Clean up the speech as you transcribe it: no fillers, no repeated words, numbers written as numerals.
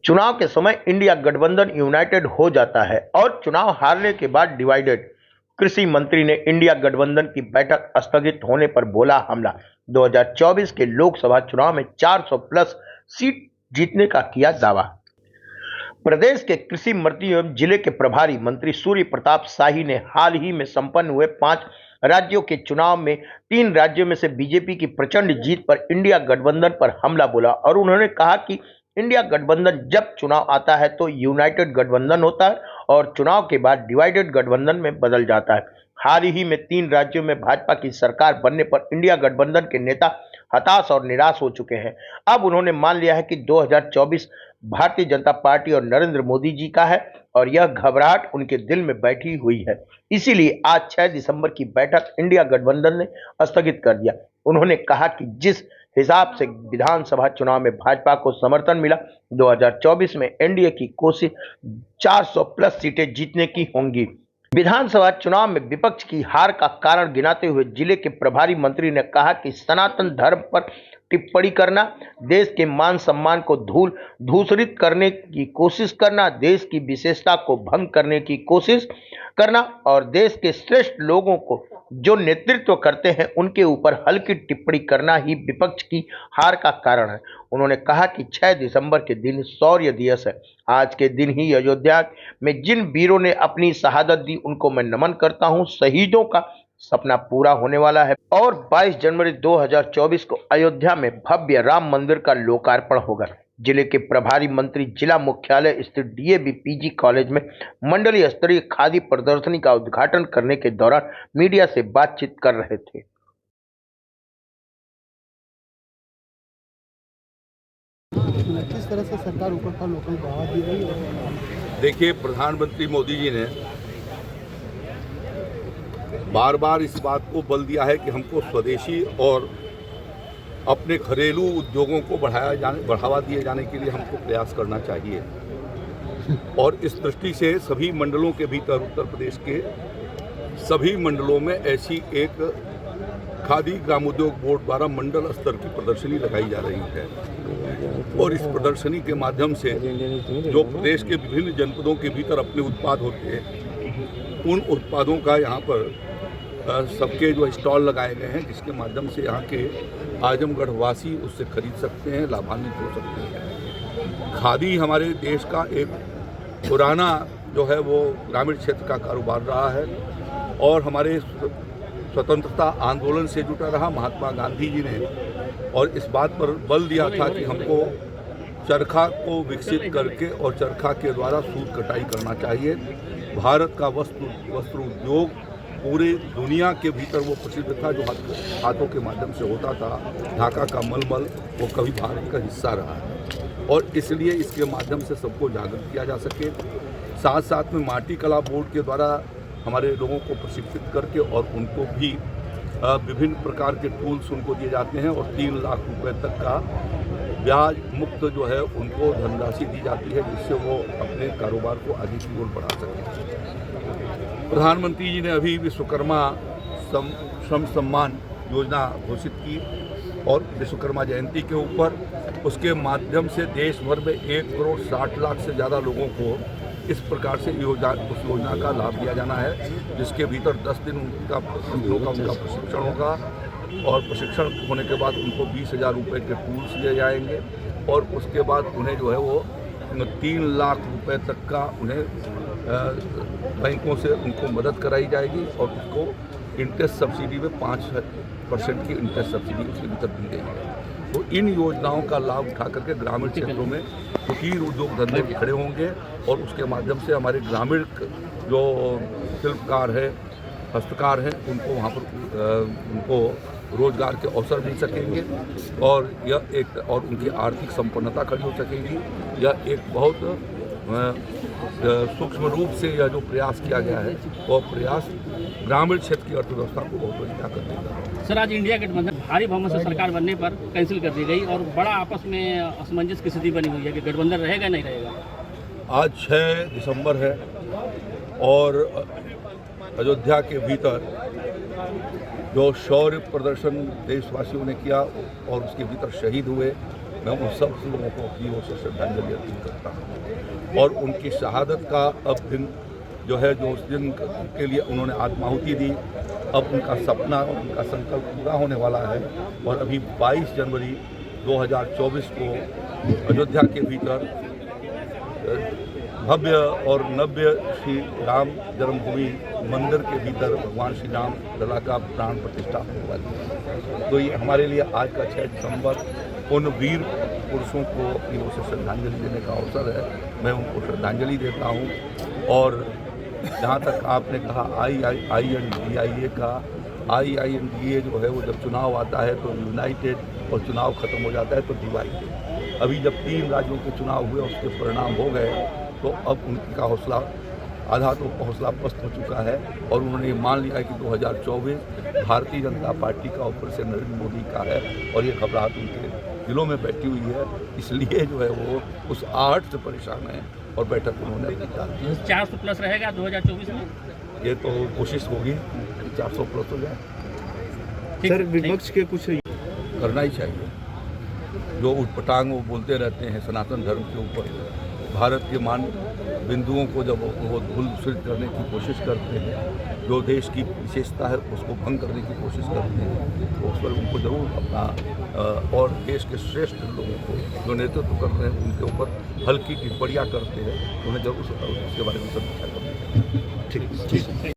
चुनाव के समय इंडिया गठबंधन यूनाइटेड हो जाता है और चुनाव हारने के बाद डिवाइडेड। कृषि मंत्री ने इंडिया गठबंधन की बैठक स्थगित होने पर बोला हमला। 2024 के लोकसभा चुनाव में 400 प्लस सीट जीतने का किया दावा। प्रदेश के कृषि मंत्री एवं जिले के प्रभारी मंत्री सूर्य प्रताप शाही ने हाल ही में संपन्न हुए 5 राज्यों के चुनाव में 3 राज्यों में से बीजेपी की प्रचंड जीत पर इंडिया गठबंधन पर हमला बोला और उन्होंने कहा कि इंडिया गठबंधन जब चुनाव आता है तो यूनाइटेड गठबंधन होता है और चुनाव के बाद डिवाइडेड गठबंधन में बदल जाता है। हाल ही में 3 राज्यों में भाजपा की सरकार बनने पर इंडिया गठबंधन के नेता हताश और निराश हो चुके हैं। अब उन्होंने मान लिया है कि 2024 भारतीय जनता पार्टी और नरेंद्र मोदी जी का है और यह घबराहट उनके दिल में बैठी हुई है। इसीलिए आज 6 दिसंबर की बैठक इंडिया गठबंधन ने स्थगित कर दिया। उन्होंने कहा कि जिस हिसाब से विधानसभा चुनाव में भाजपा को समर्थन मिला, 2024 में एनडीए की कोशिश 400 प्लस सीटें जीतने की होंगी। विधानसभा चुनाव में विपक्ष की हार का कारण गिनाते हुए जिले के प्रभारी मंत्री ने कहा कि सनातन धर्म पर टिप्पणी करना, देश के मान सम्मान को दूषित करने की कोशिश करना, देश की विशेषता को भंग करने की कोशिश करना और देश के श्रेष्ठ लोगों को जो नेतृत्व करते हैं उनके ऊपर हल्की टिप्पणी करना ही विपक्ष की हार का कारण है। उन्होंने कहा कि 6 दिसंबर के दिन शौर्य दिवस है। आज के दिन ही अयोध्या में जिन वीरों ने अपनी शहादत दी उनको मैं नमन करता हूं। शहीदों का सपना पूरा होने वाला है और 22 जनवरी 2024 को अयोध्या में भव्य राम मंदिर का लोकार्पण होगा। जिले के प्रभारी मंत्री जिला मुख्यालय स्थित डीएवी पीजी कॉलेज में मंडलीय स्तरीय खादी प्रदर्शनी का उद्घाटन करने के दौरान मीडिया से बातचीत कर रहे थे। किस तरह से सरकार ऊपर का लोकल बढ़ावा दे रही है? देखिए, प्रधानमंत्री मोदी जी ने बार बार इस बात को बल दिया है कि हमको स्वदेशी और अपने घरेलू उद्योगों को बढ़ावा दिए जाने के लिए हमको प्रयास करना चाहिए। और इस दृष्टि से सभी मंडलों के भीतर उत्तर प्रदेश के सभी मंडलों में ऐसी एक खादी ग्रामोद्योग बोर्ड द्वारा मंडल स्तर की प्रदर्शनी लगाई जा रही है और इस प्रदर्शनी के माध्यम से जो प्रदेश के विभिन्न जनपदों के भीतर अपने उत्पाद होते हैं उन उत्पादों का यहाँ पर सबके जो स्टॉल लगाए गए हैं, जिसके माध्यम से यहाँ के आजमगढ़ वासी उससे खरीद सकते हैं, लाभान्वित हो सकते हैं। खादी हमारे देश का एक पुराना जो है वो ग्रामीण क्षेत्र का कारोबार रहा है और हमारे स्वतंत्रता आंदोलन से जुटा रहा। महात्मा गांधी जी ने और इस बात पर बल दिया था कि हमको चरखा को विकसित करके और चरखा के द्वारा सूत कटाई करना चाहिए। भारत का वस्त्र उद्योग पूरे दुनिया के भीतर वो प्रसिद्ध था, जो हाथों के माध्यम से होता था। ढाका का मलमल वो कभी भारत का हिस्सा रहा है और इसलिए इसके माध्यम से सबको जागरूक किया जा सके। साथ साथ में माटी कला बोर्ड के द्वारा हमारे लोगों को प्रशिक्षित करके और उनको भी विभिन्न प्रकार के टूल्स उनको दिए जाते हैं और 3 लाख रुपए तक का ब्याज मुक्त जो है उनको धनराशि दी जाती है, जिससे वो अपने कारोबार को आगे की ओर बढ़ा सकें। प्रधानमंत्री जी ने अभी विश्वकर्मा श्रम सम्मान योजना घोषित की और विश्वकर्मा जयंती के ऊपर उसके माध्यम से देश भर में 1 करोड़ 60 लाख से ज़्यादा लोगों को इस प्रकार से उस योजना का लाभ दिया जाना है, जिसके भीतर 10 दिन उनका प्रशिक्षण होगा और प्रशिक्षण होने के बाद उनको 20,000 रुपये के टूल्स दिए जाएंगे और उसके बाद उन्हें जो है वो 3 लाख रुपए तक का उन्हें बैंकों से उनको मदद कराई जाएगी और उसको इंटरेस्ट सब्सिडी में 5% की इंटरेस्ट सब्सिडी उसके भीतर दी गई है। तो इन योजनाओं का लाभ उठा करके ग्रामीण क्षेत्रों में कुटीर उद्योग धंधे खड़े होंगे और उसके माध्यम से हमारे ग्रामीण जो शिल्पकार है, हस्तकार हैं, उनको वहाँ पर उनको रोजगार के अवसर मिल सकेंगे और यह एक और उनकी आर्थिक संपन्नता खड़ी हो सकेगी। यह एक बहुत सूक्ष्म रूप से यह जो प्रयास किया गया है वह प्रयास ग्रामीण क्षेत्र की अर्थव्यवस्था को बहुत बड़ी ताकत देगा। सर, आज इंडिया गठबंधन भारी बहुमत से सरकार बनने पर कैंसिल कर दी गई और बड़ा आपस में असमंजस की स्थिति बनी हुई है कि गठबंधन रहेगा नहीं रहेगा। आज 6 दिसंबर है और अयोध्या के भीतर जो शौर्य प्रदर्शन देशवासियों ने किया और उसके भीतर शहीद हुए मैं उन सब लोगों को अपनी ओर से श्रद्धांजलि अर्पित करता हूँ। और उनकी शहादत का अब दिन जो है, जो उस दिन के लिए उन्होंने आत्माहुति दी, अब उनका सपना और उनका संकल्प पूरा होने वाला है। और अभी 22 जनवरी 2024 को अयोध्या के भीतर भव्य और नव्य श्री राम जन्मभूमि मंदिर के भीतर भगवान श्री राम लला का प्राण प्रतिष्ठा होने वाली है। तो ये हमारे लिए आज का 6 दिसंबर उन वीर पुरुषों को अपनी ओर से श्रद्धांजलि देने का अवसर है। मैं उनको श्रद्धांजलि देता हूँ। और जहाँ तक आपने कहा INDIA का, INDA जो है वो जब चुनाव आता है तो यूनाइटेड और चुनाव खत्म हो जाता है तो डिवाइडेड। अभी जब 3 राज्यों के चुनाव हुए, उसके परिणाम हो गए, तो अब उनका हौसला आधा तो हौसला पस्त हो चुका है। और उन्होंने ये मान लिया है कि 2024 भारतीय जनता पार्टी का ऊपर से नरेंद्र मोदी का है। और ये घबराहट उनके दिलों में बैठी हुई है, इसलिए जो है वो उस आहट से परेशान है और बैठक उन्होंने अपनी टाल दी। 400 प्लस रहेगा 2024 में? ये तो कोशिश होगी कि 400 प्लस हो जाए। सर विपक्ष के कुछ करना ही चाहिए। जो उटपटांग वो बोलते रहते हैं सनातन धर्म के ऊपर, भारत के मान बिंदुओं को जब वो धूल-धूसरित करने की कोशिश करते हैं, जो देश की विशेषता है उसको भंग करने की कोशिश करते हैं, तो उस पर उनको ज़रूर अपना और देश के श्रेष्ठ लोगों को जो नेतृत्व कर रहे हैं उनके ऊपर हल्की टिप्पणियाँ करते हैं, उन्हें जरूर उसके बारे में समीक्षा करनी चाहिए। ठीक।